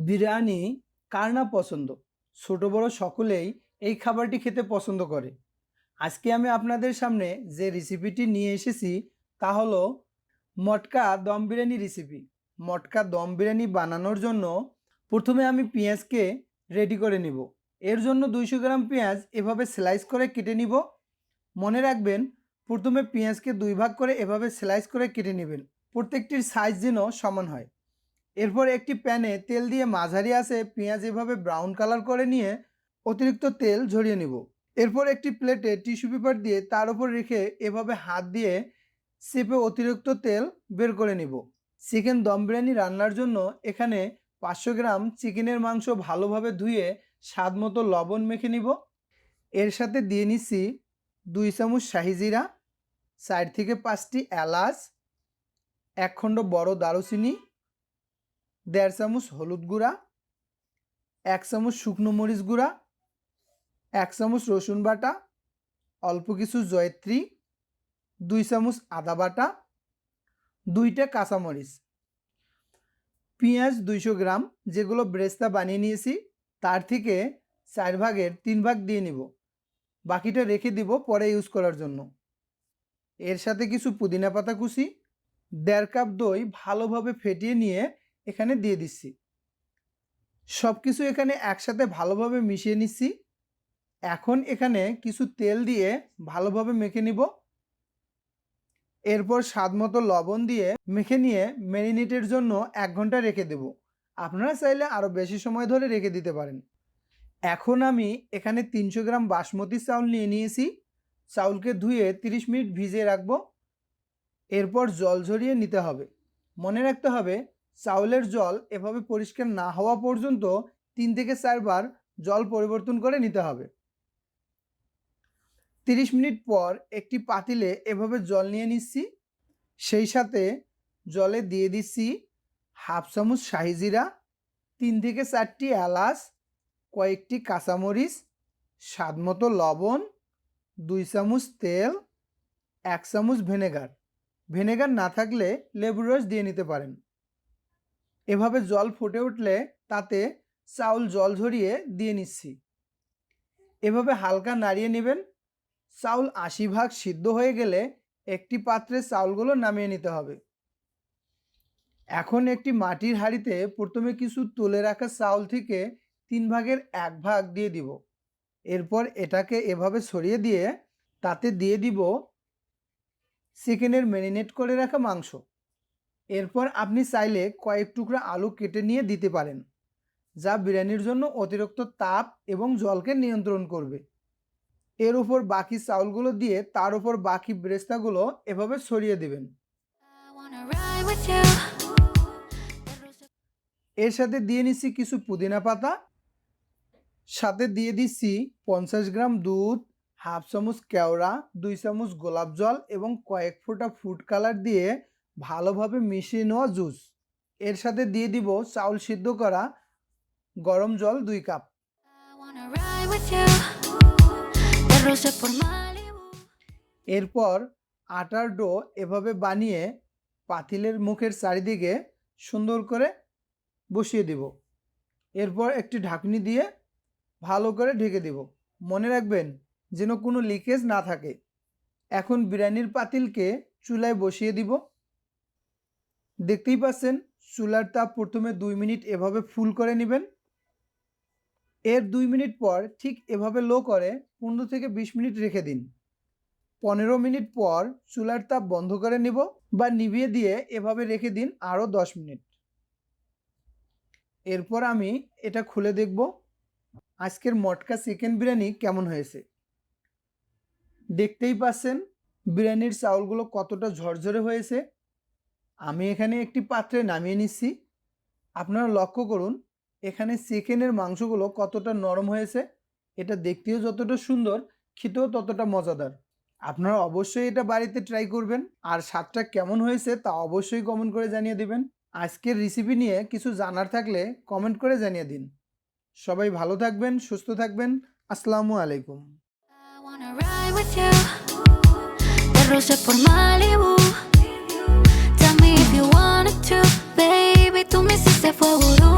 বিরিয়ানি কার না পছন্দ, ছোট বড় সকলেই এই খাবারটি খেতে পছন্দ করে। আজকে আমি আপনাদের সামনে যে রেসিপিটি নিয়ে এসেছি তা হলো মটকা দম বিরিয়ানি রেসিপি। মটকা দম বিরিয়ানি বানানোর জন্য প্রথমে আমি পেঁয়াজকে রেডি করে নিব। এর জন্য 200 গ্রাম পেঁয়াজ এভাবে স্লাইস করে কেটে নিব। মনে রাখবেন, প্রথমে পেঁয়াজকে 2 ভাগ করে এভাবে স্লাইস করে কেটে নেবেন, প্রত্যেকটির সাইজ যেন সমান হয়। এরপর একটি প্যানে তেল দিয়ে মাঝারি আঁচে পেঁয়াজ এভাবে ব্রাউন কালার করে নিয়ে অতিরিক্ত তেল ঝরিয়ে নিব। এরপর একটি প্লেটে টিস্যু পেপার দিয়ে তার উপর রেখে এভাবে হাত দিয়ে চেপে অতিরিক্ত তেল বের করে নিব। চিকেন দম বিরিয়ানি রান্নার জন্য এখানে 500 গ্রাম চিকেনের মাংস ভালোভাবে ধুয়ে স্বাদ মতো লবণ মেখে নিব। এর সাথে দিয়ে নিচ্ছি 2 চামচ শাহি জিরা, 4 থেকে 5টি এলাচ, 1 খণ্ড বড় দারুচিনি, 1.5 চামচ হলুদ গুঁড়া, 1 চামচ শুকনো মরিচ গুঁড়া, 1 চামচ রসুন বাটা, অল্প কিছু জয়ত্রী, 2 চামচ আদা বাটা, 2টা কাঁচামরিচ, পেঁয়াজ 200 গ্রাম যেগুলো ব্রেস্তা বানিয়ে নিয়েছি তার থেকে 4 ভাগের 3 ভাগ দিয়ে নিব, বাকিটা রেখে দিব পরে ইউজ করার জন্য। এর সাথে কিছু পুদিনা পাতা কুচি, 1.5 কাপ দই ভালোভাবে ফেটিয়ে নিয়ে এখানে দিয়ে দিচ্ছি। সব কিছু এখানে একসাথে ভালোভাবে মিশিয়ে নিচ্ছি। এখন এখানে কিছু তেল দিয়ে ভালোভাবে মেখে নিব। এরপর স্বাদ মতো লবণ দিয়ে মেখে নিয়ে ম্যারিনেটের জন্য 1 ঘন্টা রেখে দেব। আপনারা চাইলে আরও বেশি সময় ধরে রেখে দিতে পারেন। এখন আমি এখানে 300 গ্রাম বাসমতি চাউল নিয়ে নিয়েছি। চাউলকে ধুয়ে 30 মিনিট ভিজিয়ে রাখবো। এরপর জল ঝরিয়ে নিতে হবে। মনে রাখতে হবে, চাউলের জল এভাবে পরিষ্কার না হওয়া পর্যন্ত 3 থেকে 4 বার জল পরিবর্তন করে নিতে হবে। 30 মিনিট পর একটি পাতিলে এভাবে জল নিয়ে নিচ্ছি। সেই সাথে জলে দিয়ে দিচ্ছি 1/2 চামচ শাহি জিরা, 3 থেকে 4টি এলাচ, কয়েকটি কাঁচামরিচ, স্বাদ মতো লবণ, 2 চামচ তেল, 1 চামচ ভিনেগার। ভিনেগার না থাকলে লেবুর রস দিয়ে নিতে পারেন। এভাবে জল ফুটে উঠলে তাতে চাউল জল ঝরিয়ে দিয়ে নিচ্ছি। এভাবে হালকা নাড়িয়ে নেবেন। চাউল 80 ভাগ সিদ্ধ হয়ে গেলে একটি পাত্রে চাউলগুলো নামিয়ে নিতে হবে। এখন একটি মাটির হাঁড়িতে প্রথমে কিছু তুলে রাখা চাউল থেকে 3 ভাগের 1 ভাগ দিয়ে দিব। এরপর এটাকে এভাবে ছড়িয়ে দিয়ে তাতে দিয়ে দিব চিকেনের ম্যারিনেট করে রাখা মাংস। এরপর আপনি চাইলে কয়েক টুকরা আলু কেটে নিয়ে দিতে পারেন, যা বিরিয়ানির জন্য অতিরিক্ত তাপ এবং জলকে নিয়ন্ত্রণ করবে। এর উপর বাকি চাউলগুলো দিয়ে তার উপর বাকি ব্রেস্তাগুলো এভাবে ছড়িয়ে দিবেন। এর সাথে দিয়ে নিচ্ছি কিছু পুদিনা পাতা, সাথে দিয়ে দিচ্ছি 50 গ্রাম দুধ, 1/2 চামচ কেওড়া, 2 চামচ গোলাপ জল এবং কয়েক ফোঁটা ফুড কালার দিয়ে ভালোভাবে মিশিয়ে নেওয়া জুস। এর সাথে দিয়ে দিব চাউল সিদ্ধ করা গরম জল 2 কাপ। এরপর আটার ডো এভাবে বানিয়ে পাতিলের মুখের চারিদিকে সুন্দর করে বসিয়ে দিব। এরপর একটি ঢাকনি দিয়ে ভালো করে ঢেকে দিব। মনে রাখবেন যেন কোনো লিকেজ না থাকে। এখন বিরিয়ানির পাতিলকে চুলায় বসিয়ে দিব। দেখতেই পাচ্ছেন চুলার তাপ প্রথমে 2 মিনিট এভাবে ফুল করে নেবেন। এর 2 মিনিট পর ঠিক এভাবে লো করে 15 থেকে 20 মিনিট রেখে দিন। 15 মিনিট পর চুলার তাপ বন্ধ করে নিব বা নিভিয়ে দিয়ে এভাবে রেখে দিন আরও 10 মিনিট। এরপর আমি এটা খুলে দেখব আজকের মটকা চিকেন বিরিয়ানি কেমন হয়েছে। দেখতেই পাচ্ছেন বিরিয়ানির চাউলগুলো কতটা ঝরঝরে হয়েছে। আমি এখানে একটি পাত্রে নামিয়ে নিচ্ছি। আপনারা লক্ষ্য করুন এখানে চিকেনের মাংসগুলো কতটা নরম হয়েছে। এটা দেখতেও যতটা সুন্দর, খেতেও ততটা মজাদার। আপনারা অবশ্যই এটা বাড়িতে ট্রাই করবেন, আর স্বাদটা কেমন হয়েছে তা অবশ্যই কমেন্ট করে জানিয়ে দেবেন। আজকের রেসিপি নিয়ে কিছু জানার থাকলে কমেন্ট করে জানিয়ে দিন। সবাই ভালো থাকবেন, সুস্থ থাকবেন। আসসালামু আলাইকুম। Tell me if you wanted to, baby, tú me hiciste fuego.